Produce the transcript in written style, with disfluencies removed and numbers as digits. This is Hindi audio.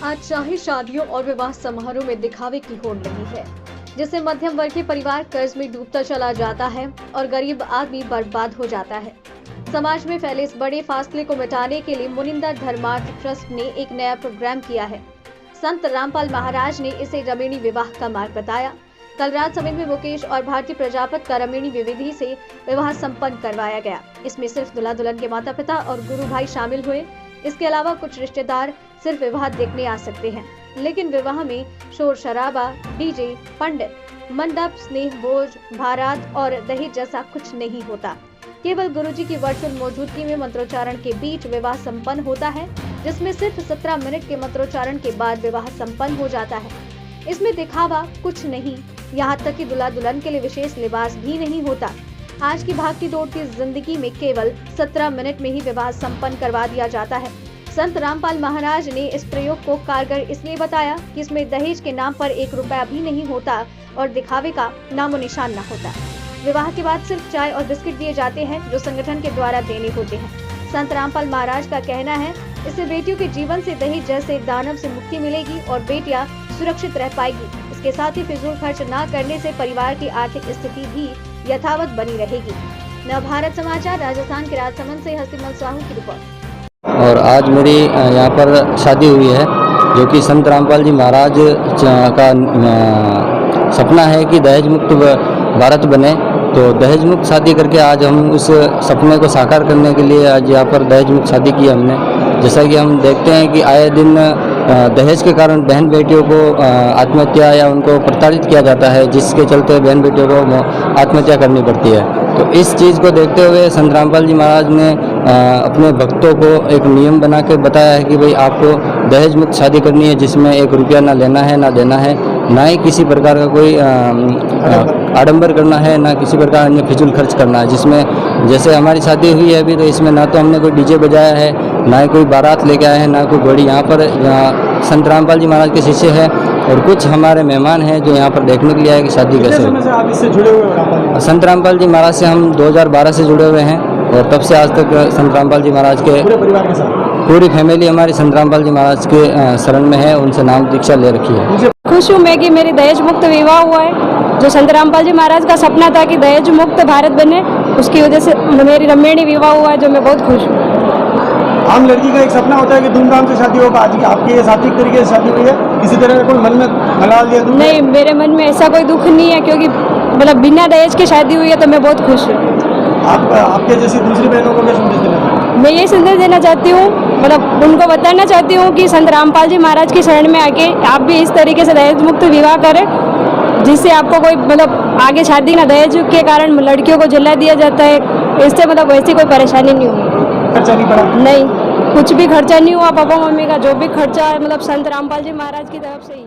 आज चाहे शादियों और विवाह समारोह में दिखावे की होड़ नहीं है, जिससे मध्यम वर्गीय परिवार कर्ज में डूबता चला जाता है और गरीब आदमी बर्बाद हो जाता है। समाज में फैले इस बड़े फासले को मिटाने के लिए मुनिंदा धर्मार्थ ट्रस्ट ने एक नया प्रोग्राम किया है। संत रामपाल महाराज ने इसे रमणीय विवाह का मार्ग बताया। कल रात समय में मुकेश और भारतीय प्रजापत का रमणीय विधि से विवाह संपन्न करवाया गया। इसमें सिर्फ दूल्हा दुल्हन के माता पिता और गुरु भाई शामिल हुए। इसके अलावा कुछ रिश्तेदार सिर्फ विवाह देखने आ सकते हैं, लेकिन विवाह में शोर शराबा, डीजे, पंडित, मंडप, स्नेह भोज, बारात और दहेज जैसा कुछ नहीं होता। केवल गुरुजी की वर्चुअल मौजूदगी में मंत्रोच्चारण के बीच विवाह संपन्न होता है, जिसमें सिर्फ 17 मिनट के मंत्रोच्चारण के बाद विवाह संपन्न हो जाता है। इसमें दिखावा कुछ नहीं, यहाँ तक कि दूल्हा दुल्हन के लिए विशेष लिबास भी नहीं होता। आज की भागती दौड़ती जिंदगी में केवल 17 मिनट में ही विवाह संपन्न करवा दिया जाता है। संत रामपाल महाराज ने इस प्रयोग को कारगर इसलिए बताया कि इसमें दहेज के नाम पर 1 रुपया भी नहीं होता और दिखावे का नामो निशान न होता। विवाह के बाद सिर्फ चाय और बिस्किट दिए जाते हैं, जो संगठन के द्वारा देने होते हैं। संत रामपाल महाराज का कहना है, इससे बेटियों के जीवन से दहेज जैसे दानव से मुक्ति मिलेगी और बेटियां सुरक्षित रह पाएगी। इसके साथ ही फिजूल खर्च न करने से परिवार की आर्थिक स्थिति भी यथावत बनी रहेगी। नव भारत समाचार राजस्थान के राजसमंद से हसीमल साहू की रिपोर्ट। और आज मेरी यहाँ पर शादी हुई है, जो कि संत रामपाल जी महाराज का सपना है कि दहेज मुक्त भारत बने। तो दहेज मुक्त शादी करके आज हम उस सपने को साकार करने के लिए आज यहाँ पर दहेज मुक्त शादी की हमने। जैसा कि हम देखते हैं कि आए दिन दहेज के कारण बहन बेटियों को आत्महत्या या उनको प्रताड़ित किया जाता है, जिसके चलते बहन बेटियों को आत्महत्या करनी पड़ती है। तो इस चीज़ को देखते हुए संत रामपाल जी महाराज ने अपने भक्तों को एक नियम बना के बताया है कि भाई आपको दहेज मुक्त शादी करनी है, जिसमें 1 रुपया ना लेना है ना देना है, ना ही किसी प्रकार का कोई आडंबर करना है, ना किसी प्रकार अन्य फिजूल खर्च करना है। जिसमें जैसे हमारी शादी हुई है अभी, तो इसमें ना तो हमने कोई डीजे बजाया है, ना ही कोई बारात लेके आए हैं, ना कोई घोड़ी। यहाँ पर संत रामपाल जी महाराज के शिष्य हैं और कुछ हमारे मेहमान हैं जो यहाँ पर देखने के लिए आए कि शादी कैसे समय से आप इससे जुड़े हुए हो? संत रामपाल जी महाराज से हम 2012 से जुड़े हुए हैं और तब से आज तक संत रामपाल जी महाराज के पूरे परिवार के साथ पूरी फैमिली हमारी संत रामपाल जी महाराज के शरण में है, उनसे नाम दीक्षा ले रखी है। खुश हूँ मैं कि मेरी दहेज मुक्त विवाह हुआ है। जो संत रामपाल जी महाराज का सपना था कि दहेज मुक्त भारत बने, उसकी वजह से मेरी रमणीय विवाह हुआ है, जो मैं बहुत खुश हूँ। आम लड़की का एक सपना होता है कि धूमधाम से शादी होगा। आज आपकी ये सात्विक तरीके से शादी हुई है, किसी तरह का कोई मन में मलाल या दुख? नहीं, मेरे मन में ऐसा कोई दुख नहीं है, क्योंकि मतलब बिना दहेज के शादी हुई है, तो मैं बहुत खुश हूँ। आपके जैसी दूसरी बहनों को क्या संदेश देना चाहते? मैं ये संदेश देना चाहती हूँ, मतलब उनको बताना चाहती हूँ कि संत रामपाल जी महाराज की शरण में आके आप भी इस तरीके से दहेज मुक्त विवाह करें, जिससे आपको कोई मतलब आगे शादी ना दहेज के कारण लड़कियों को जला दिया जाता है, इससे मतलब वैसी कोई परेशानी नहीं हुई। खर्चा नहीं पड़ा? नहीं, कुछ भी खर्चा नहीं हुआ। पापा मम्मी का जो भी खर्चा है मतलब संत रामपाल जी महाराज की तरफ से ही।